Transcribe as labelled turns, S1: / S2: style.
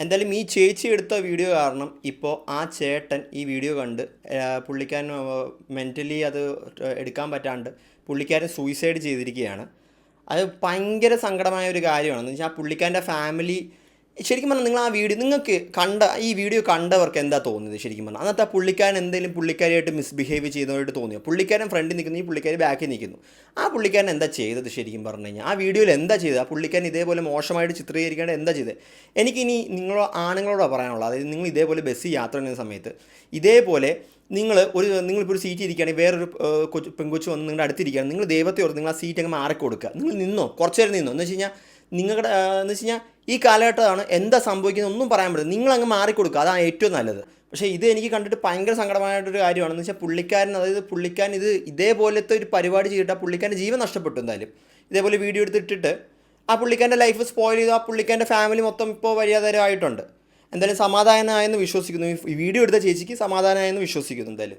S1: എന്തായാലും ഈ ചേച്ചി എടുത്ത വീഡിയോ കാരണം ഇപ്പോൾ ആ ചേട്ടൻ ഈ വീഡിയോ കണ്ട് പുള്ളിക്കാരൻ മെൻ്റലി അത് എടുക്കാൻ പറ്റാണ്ട് പുള്ളിക്കാരൻ സൂയിസൈഡ് ചെയ്തിരിക്കുകയാണ്. അത് ഭയങ്കര സങ്കടമായ ഒരു കാര്യമാണ്. എന്ന് വെച്ചാൽ ആ പുള്ളിക്കാരൻ്റെ ഫാമിലി ശരിക്കും പറഞ്ഞാൽ നിങ്ങൾ ആ വീഡിയോ നിങ്ങൾക്ക് ഈ വീഡിയോ കണ്ടവർക്ക് എന്താ തോന്നുന്നത്? ശരിക്കും പറഞ്ഞാൽ അന്നത്തെ ആ പുള്ളിക്കാരൻ എന്തെങ്കിലും പുള്ളിക്കാരിയായിട്ട് മിസ്ബിഹേവ് ചെയ്തതായിട്ട് തോന്നിയോ? പുള്ളിക്കാരൻ ഫ്രണ്ടിൽ നിൽക്കുന്നു, ഈ പുള്ളിക്കാരി ബാക്കിൽ നിൽക്കുന്നു. ആ പുള്ളിക്കാരൻ എന്താ ചെയ്തത് ശരിക്കും പറഞ്ഞു കഴിഞ്ഞാൽ? ആ വീഡിയോയിൽ എന്താ ചെയ്തത്? ആ പുള്ളിക്കാരൻ ഇതേപോലെ മോശമായിട്ട് ചിത്രീകരിക്കേണ്ട എന്താ ചെയ്തത്? എനിക്കിനി നിങ്ങളോ ആണുങ്ങളോടാണ് പറയാനുള്ളത്. അതായത് നിങ്ങൾ ഇതേപോലെ ബസ്സിൽ യാത്ര ചെയ്യുന്ന സമയത്ത് ഇതേപോലെ നിങ്ങളിപ്പോൾ ഒരു സീറ്റ് ഇരിക്കുകയാണെങ്കിൽ വേറൊരു പെൺകൊച്ചു വന്ന് നിങ്ങളുടെ അടുത്തിരിക്കുകയാണ്, നിങ്ങൾ ദൈവത്തെ ഓർത്ത് നിങ്ങൾ ആ സീറ്റ് അങ്ങ് മാറിക്കൊടുക്കുക. നിങ്ങൾ നിന്നോ, കുറച്ച് നേരം നിന്നോ. എന്ന് വെച്ച് കഴിഞ്ഞാൽ നിങ്ങളുടെ എന്ന് വെച്ച് കഴിഞ്ഞാൽ ഈ കാലഘട്ടമാണ് എന്താ സംഭവിക്കുന്നത് ഒന്നും പറയാൻ പറ്റില്ല. നിങ്ങളങ്ങ് മാറിക്കൊടുക്കുക, അതാണ് ഏറ്റവും നല്ലത്. പക്ഷേ ഇത് എനിക്ക് കണ്ടിട്ട് ഭയങ്കര സങ്കടമായിട്ടൊരു കാര്യമാണ്. എന്ന് വെച്ചാൽ പുള്ളിക്കാരൻ ഇതേപോലത്തെ ഒരു പരിപാടി ചെയ്തിട്ട് ആ പുള്ളിക്കാരൻ്റെ ജീവൻ നഷ്ടപ്പെട്ടു. എന്തായാലും ഇതേപോലെ വീഡിയോ എടുത്തിട്ടിട്ട് ആ പുള്ളിക്കാരൻ്റെ ലൈഫ് സ്പോയിൽ ചെയ്തു. ആ പുള്ളിക്കാരൻ്റെ ഫാമിലി മൊത്തം ഇപ്പോൾ വഴിയാധാരമായിട്ടുണ്ട്. എന്തായാലും സമാധാനമായെന്ന് വിശ്വസിക്കുന്നു. ഈ വീഡിയോ എടുത്ത ചേച്ചിക്ക് സമാധാനമായെന്ന് വിശ്വസിക്കുന്നു എന്തായാലും.